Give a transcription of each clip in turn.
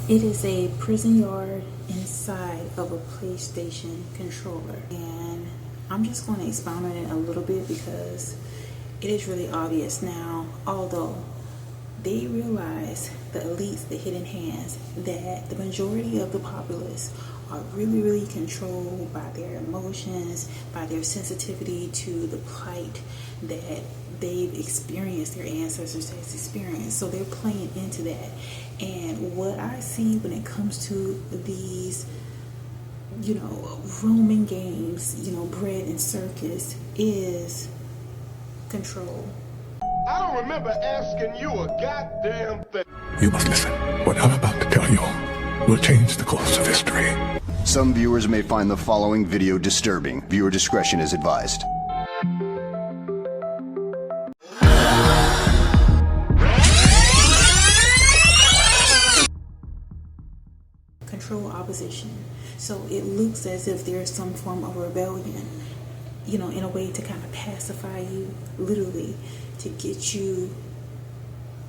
It is a prison yard inside of a PlayStation controller, and I'm just going to expound on it a little bit because it is really obvious now. Although they realize, the elites, the hidden hands, that the majority of the populace are really controlled by their emotions, by their sensitivity to the plight that they've experienced, their ancestors has experienced. So they're playing into that. And what I see when it comes to these, Roman games, bread and circus, is control. I don't remember asking you a goddamn thing. You must listen. What I'm about to tell you will change the course of history. Some viewers may find the following video disturbing. Viewer discretion is advised. Control opposition. So it looks as if there's some form of rebellion, in a way to kind of pacify you, literally, to get you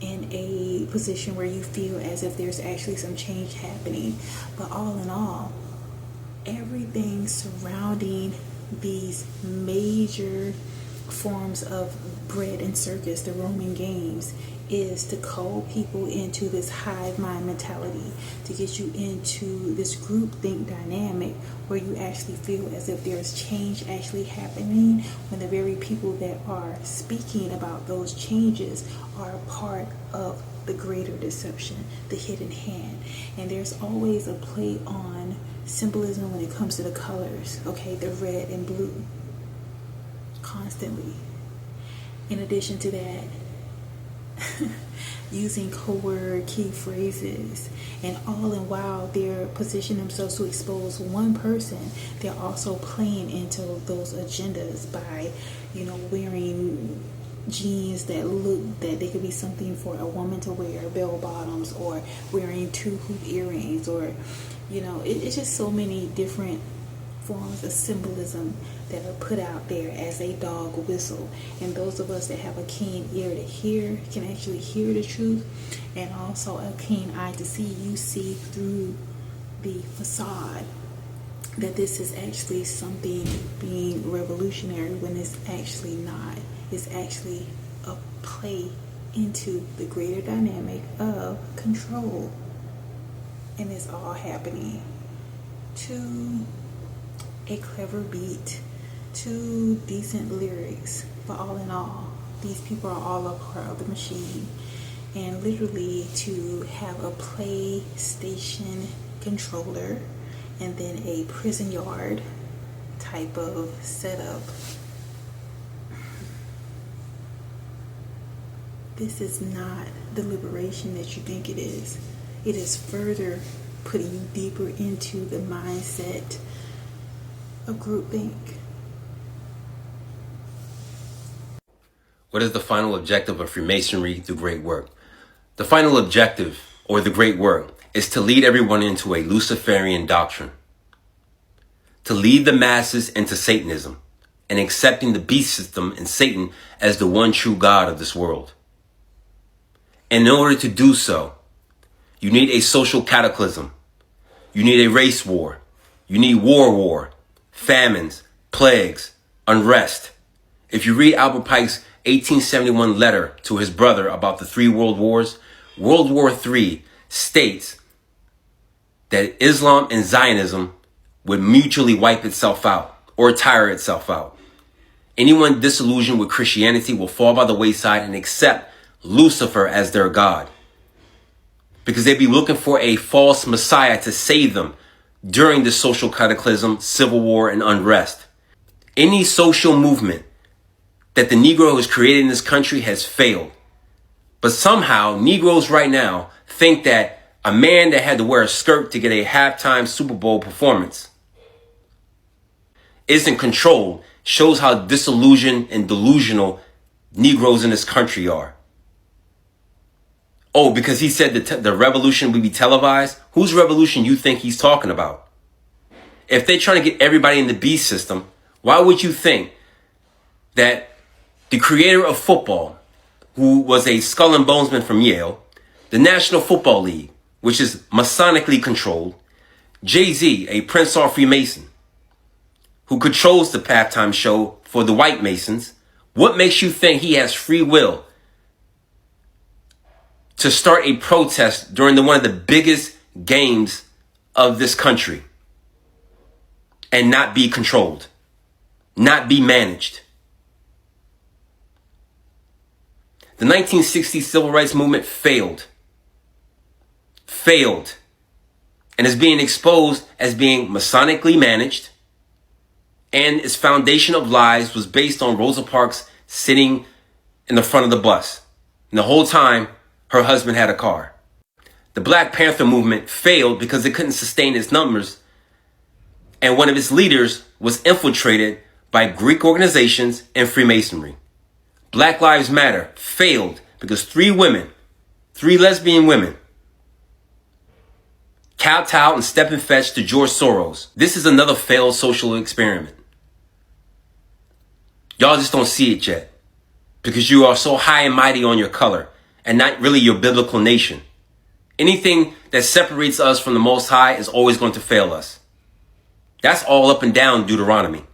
in a position where you feel as if there's actually some change happening. But all in all, everything surrounding these major forms of bread and circus, the Roman games, is to call people into this hive mind mentality, to get you into this groupthink dynamic where you actually feel as if there's change actually happening, when the very people that are speaking about those changes are a part of the greater deception, the hidden hand. And there's always a play on symbolism when it comes to the colors, okay, the red and blue, constantly. In addition to that, using code word key phrases, and all in while they're positioning themselves to expose one person, they're also playing into those agendas by, wearing jeans that look that they could be something for a woman to wear, bell bottoms, or wearing 2 hoop earrings, or it's just so many different forms of symbolism that are put out there as a dog whistle. And those of us that have a keen ear to hear can actually hear the truth, and also a keen eye to see. You see through the facade that this is actually something being revolutionary when it's actually not. It's actually a play into the greater dynamic of control, and it's all happening to a clever beat, to decent lyrics. But all in all, these people are all a part of the machine. And literally, to have a PlayStation controller and then a prison yard type of setup, this is not the liberation that you think it is. It is further putting you deeper into the mindset of groupthink. What is the final objective of Freemasonry, the great work? The final objective, or the great work, is to lead everyone into a Luciferian doctrine, to lead the masses into Satanism and accepting the beast system and Satan as the one true God of this world. And in order to do so, you need a social cataclysm. You need a race war. You need war, famines, plagues, unrest. If you read Albert Pike's 1871 letter to his brother about the 3 world wars, World War III states that Islam and Zionism would mutually wipe itself out or tire itself out. Anyone disillusioned with Christianity will fall by the wayside and accept Lucifer as their God, because they'd be looking for a false Messiah to save them during the social cataclysm, civil war, and unrest. Any social movement that the Negro has created in this country has failed. But somehow, Negroes right now think that a man that had to wear a skirt to get a halftime Super Bowl performance isn't controlled shows how disillusioned and delusional Negroes in this country are. Oh, because he said the revolution would be televised? Whose revolution you think he's talking about? If they're trying to get everybody in the beast system, why would you think that the creator of football, who was a skull and bonesman from Yale, the National Football League, which is Masonically controlled, Jay-Z, a Prince or Freemason, who controls the halftime show for the white Masons, what makes you think he has free will to start a protest during one of the biggest games of this country and not be controlled, not be managed? The 1960s civil rights movement failed, and is being exposed as being Masonically managed, and its foundation of lies was based on Rosa Parks sitting in the front of the bus, and the whole time her husband had a car. The Black Panther movement failed because it couldn't sustain its numbers, and one of its leaders was infiltrated by Greek organizations and Freemasonry. Black Lives Matter failed because three lesbian women, kowtowed and stepped and fetched to George Soros. This is another failed social experiment. Y'all just don't see it yet because you are so high and mighty on your color and not really your biblical nation. Anything that separates us from the Most High is always going to fail us. That's all up and down Deuteronomy.